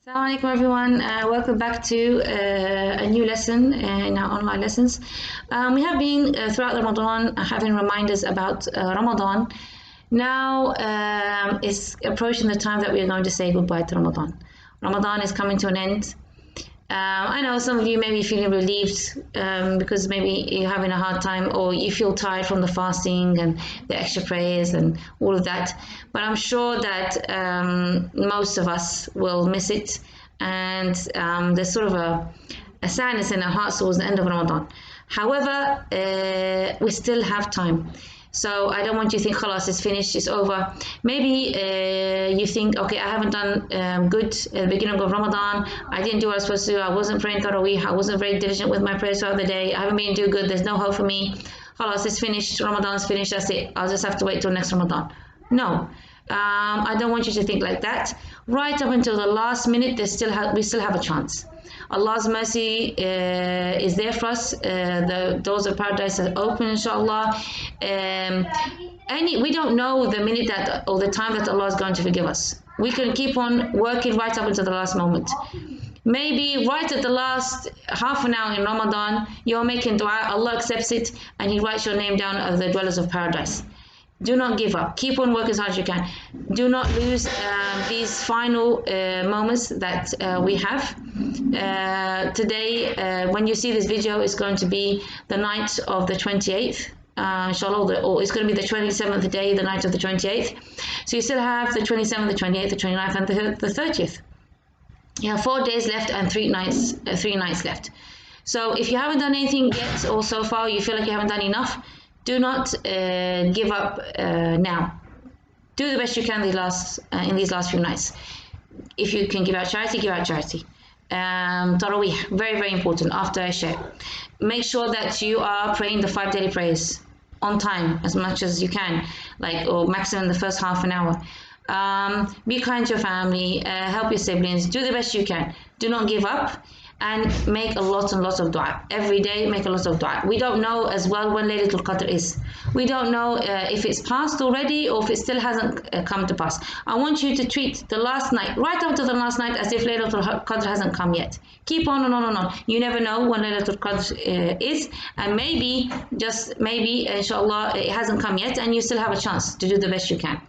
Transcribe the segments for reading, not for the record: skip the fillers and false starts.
Assalamu alaikum everyone. Welcome back to a new lesson in our online lessons. We have been throughout Ramadan having reminders about Ramadan. Now it's approaching the time that we are going to say goodbye to Ramadan. Ramadan is coming to an end. I know some of you may be feeling relieved because maybe you're having a hard time or you feel tired from the fasting and the extra prayers and all of that. But I'm sure that most of us will miss it. And there's sort of a sadness in our hearts towards the end of Ramadan. However, we still have time. So I don't want you to think, khalas, it's finished, it's over. Maybe you think, okay, I haven't done good at the beginning of Ramadan. I didn't do what I was supposed to do. I wasn't praying Taraweeh. I wasn't very diligent with my prayers throughout the day. I haven't been doing good. There's no hope for me. Khalas, it's finished. Ramadan's finished. That's it. I'll just have to wait till next Ramadan. No. I don't want you to think like that. Right up until the last minute, we still have a chance. Allah's mercy is there for us. The doors of paradise are open, inshallah. We don't know the minute that or the time that Allah is going to forgive us. We can keep on working right up until the last moment. Maybe right at the last half an hour in Ramadan, you're making dua, Allah accepts it, and He writes your name down as the dwellers of paradise. Do not give up. Keep on working as hard as you can. Do not lose these final moments that we have. Today, when you see this video, it's going to be the night of the 28th. Inshallah, or it's going to be the 27th day, the night of the 28th. So you still have the 27th, the 28th, the 29th, and the 30th. You have 4 days left and 3 nights left. So if you haven't done anything yet, or so far you feel like you haven't done enough, do not give up now. Do the best you can in these last few nights. If you can give out charity, give out charity. Taraweeh, very, very important after Isha. Make sure that you are praying the 5 daily prayers on time as much as you can, or maximum the first half an hour. Be kind to your family, help your siblings, do the best you can. Do not give up. And make a lot and lots of dua. Every day, make a lot of dua. We don't know as well when Laylatul Qadr is. We don't know if it's passed already or if it still hasn't come to pass. I want you to treat the last night, right up to the last night, as if Laylatul Qadr hasn't come yet. Keep on and on and on. You never know when Laylatul Qadr is, and maybe, just maybe, inshallah, it hasn't come yet, and you still have a chance to do the best you can.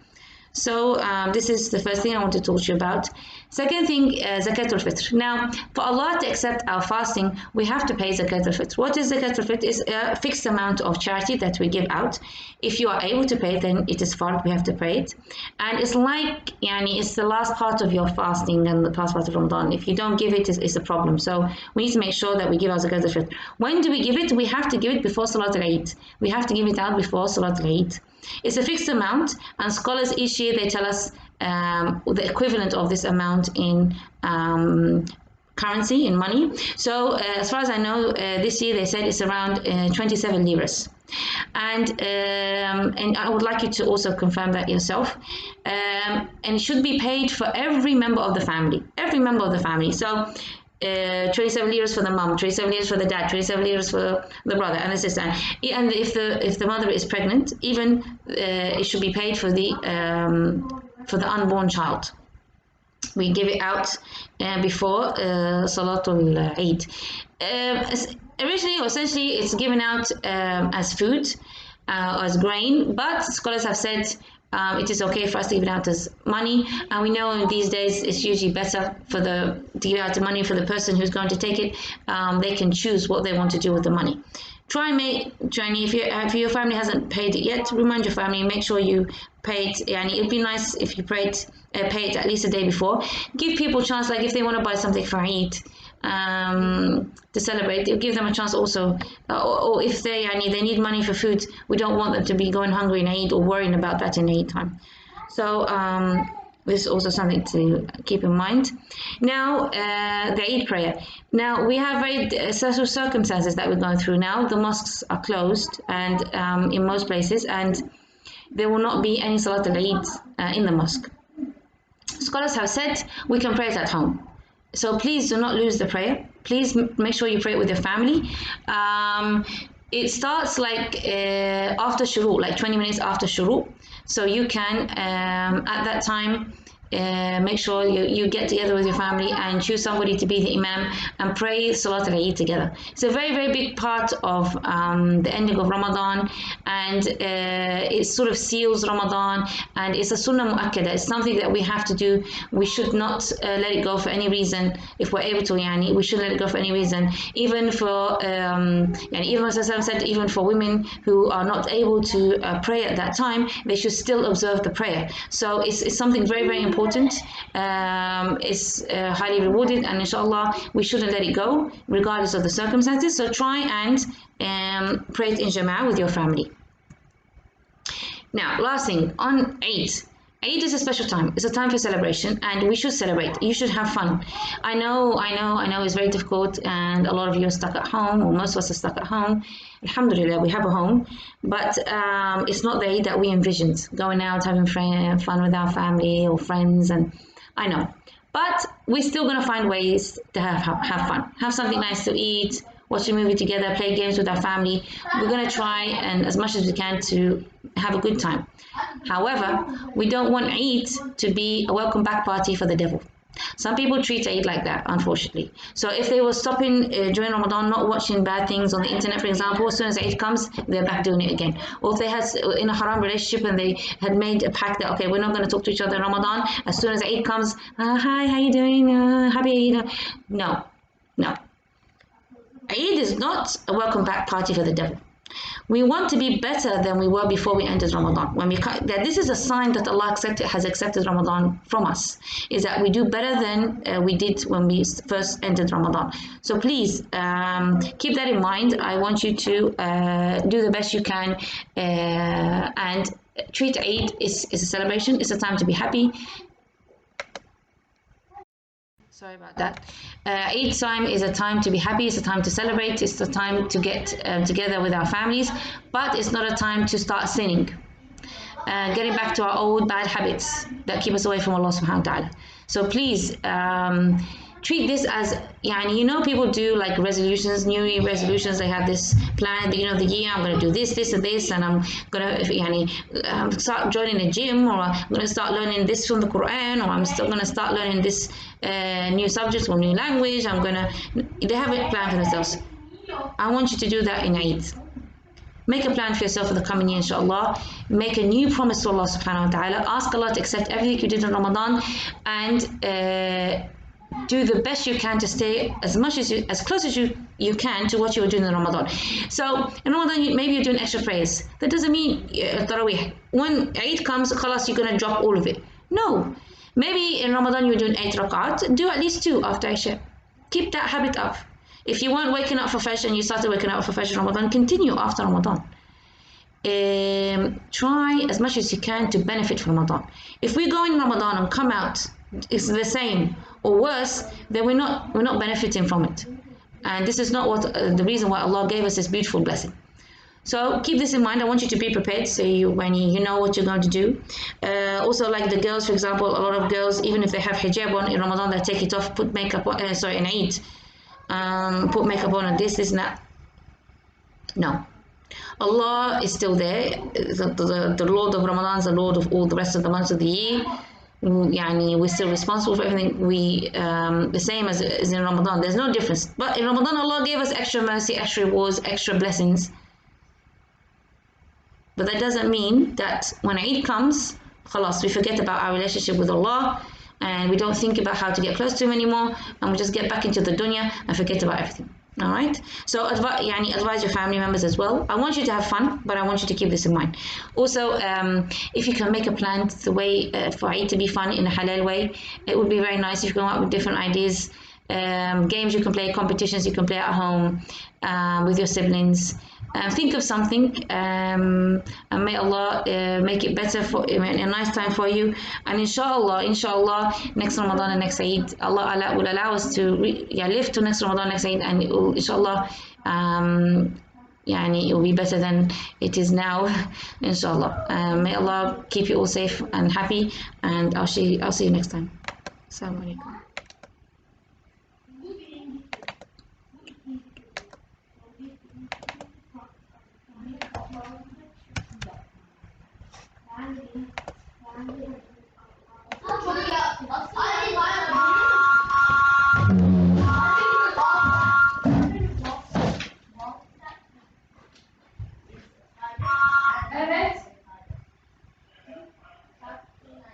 So this is the first thing I want to talk to you about. Second thing, Zakatul Fitr. Now, for Allah to accept our fasting, we have to pay Zakatul Fitr. What is Zakatul Fitr? It's a fixed amount of charity that we give out. If you are able to pay it, then it is fard, we have to pay it. And it's like, it's the last part of your fasting and the last part of Ramadan. If you don't give it, it's a problem. So we need to make sure that we give our Zakatul Fitr. When do we give it? We have to give it before Salat al-Eid. We have to give it out before Salat al-Eid. It's a fixed amount, and scholars each year they tell us the equivalent of this amount in currency, in money. So as far as I know, this year they said it's around 27 liras. And I would like you to also confirm that yourself. And it should be paid for every member of the family. Every member of the family. So 27 liras for the mom, 27 liras for the dad, 27 liras for the brother and the sister. And if the mother is pregnant, even it should be paid for the unborn child. We give it out before Salatul Eid. Originally, or essentially, it's given out as food, as grain, but scholars have said it is okay for us to give it out as money, and we know in these days it's usually better to give out the money for the person who's going to take it. They can choose what they want to do with the money. Try and if your family hasn't paid it yet, remind your family, make sure you pay it. It'd be nice if you pay it at least a day before. Give people a chance, if they want to buy something for Eid to celebrate, give them a chance also, or if they need money for food, we don't want them to be going hungry in Eid or worrying about that in Eid time. So this is also something to keep in mind. Now, the Eid prayer. Now, we have very special circumstances that we're going through now. The mosques are closed and in most places, and there will not be any Salat al-Eid in the mosque. Scholars have said we can pray it at home. So please do not lose the prayer. Please make sure you pray it with your family. It starts after shuruk, 20 minutes after shuruk. So you can, at that time, make sure you get together with your family and choose somebody to be the imam and pray Salat al-Eid together. It's a very, very big part of the ending of Ramadan, and it sort of seals Ramadan, and it's a sunnah mu'akkada. It's something that we have to do. We should not let it go for any reason. If we're able to, yani, we shouldn't let it go for any reason. Even for, and even as I said, even for women who are not able to pray at that time, they should still observe the prayer. So it's something very, very important. It's highly rewarded, and inshallah, we shouldn't let it go, regardless of the circumstances. So try and pray it in Jama'ah with your family. Now, last thing, on Eid. Eid is a special time. It's a time for celebration, and we should celebrate. You should have fun. I know it's very difficult, and a lot of you are stuck at home, or most of us are stuck at home. Alhamdulillah, we have a home, but it's not the Eid that we envisioned. Going out, having fun with our family or friends, and I know. But we're still going to find ways to have fun. Have something nice to eat, watch a movie together, play games with our family. We're going to try and as much as we can to have a good time. However, we don't want Eid to be a welcome back party for the devil. Some people treat Eid like that, unfortunately. So if they were stopping during Ramadan, not watching bad things on the internet, for example, as soon as Eid comes, they're back doing it again. Or if they had in a haram relationship and they had made a pact that, okay, we're not going to talk to each other in Ramadan, as soon as Eid comes, hi, how you doing? Happy Eid. No. Eid is not a welcome back party for the devil. We want to be better than we were before we entered Ramadan. That this is a sign that Allah has accepted Ramadan from us, is that we do better than we did when we first entered Ramadan. So please keep that in mind. I want you to do the best you can and treat Eid is a celebration. It's a time to be happy. Sorry about that. Eid time is a time to be happy. It's a time to celebrate. It's a time to get together with our families. But it's not a time to start sinning. Getting back to our old bad habits that keep us away from Allah subhanahu wa ta'ala. So please treat this as, people do like resolutions, New Year resolutions. They have this plan at the beginning of the year. I'm going to do this, this, and this, and I'm going to start joining a gym, or I'm going to start learning this from the Quran, or I'm still going to start learning this new subject or new language. They have a plan for themselves. I want you to do that in Eid. Make a plan for yourself for the coming year, inshallah. Make a new promise to Allah subhanahu wa ta'ala. Ask Allah to accept everything you did in Ramadan, and do the best you can to stay as close as you can to what you were doing in Ramadan. So in Ramadan, maybe you're doing extra prayers. That doesn't mean Taraweeh. When Eid comes, khalas, you're going to drop all of it. No. Maybe in Ramadan you're doing 8 rak'at. Do at least 2 after Isha. Keep that habit up. If you weren't waking up for Fajr and you started waking up for Fajr in Ramadan, continue after Ramadan. Try as much as you can to benefit from Ramadan. If we go in Ramadan and come out, it's the same or worse, then we're not benefiting from it. And this is not what the reason why Allah gave us this beautiful blessing. So keep this in mind. I want you to be prepared, so when you know what you're going to do. Also, like the girls, for example, a lot of girls, even if they have hijab on in Ramadan, they take it off, put makeup on. In Eid, put makeup on and this and that. No. Allah is still there. The Lord of Ramadan is the Lord of all the rest of the months of the year. We're still responsible for everything. The same as in Ramadan. There's no difference. But in Ramadan, Allah gave us extra mercy, extra rewards, extra blessings. But that doesn't mean that when Eid comes, khalas, we forget about our relationship with Allah, and we don't think about how to get close to Him anymore, and we just get back into the dunya and forget about everything. All right. So advise your family members as well. I want you to have fun, but I want you to keep this in mind. Also, if you can make a plan the way for Eid to be fun in a halal way, it would be very nice if you come up with different ideas, games you can play, competitions you can play at home with your siblings. Think of something, and may Allah make it better for a nice time for you. And inshallah, next Ramadan and next Eid, Allah will allow us to live to next Ramadan, next Eid, and it will, inshallah, it will be better than it is now, inshallah. May Allah keep you all safe and happy, and I'll see you next time. Assalamu alaikum.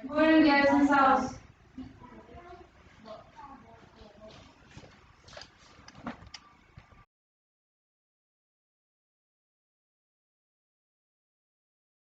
Buyurun gelsiniz sağ olsun.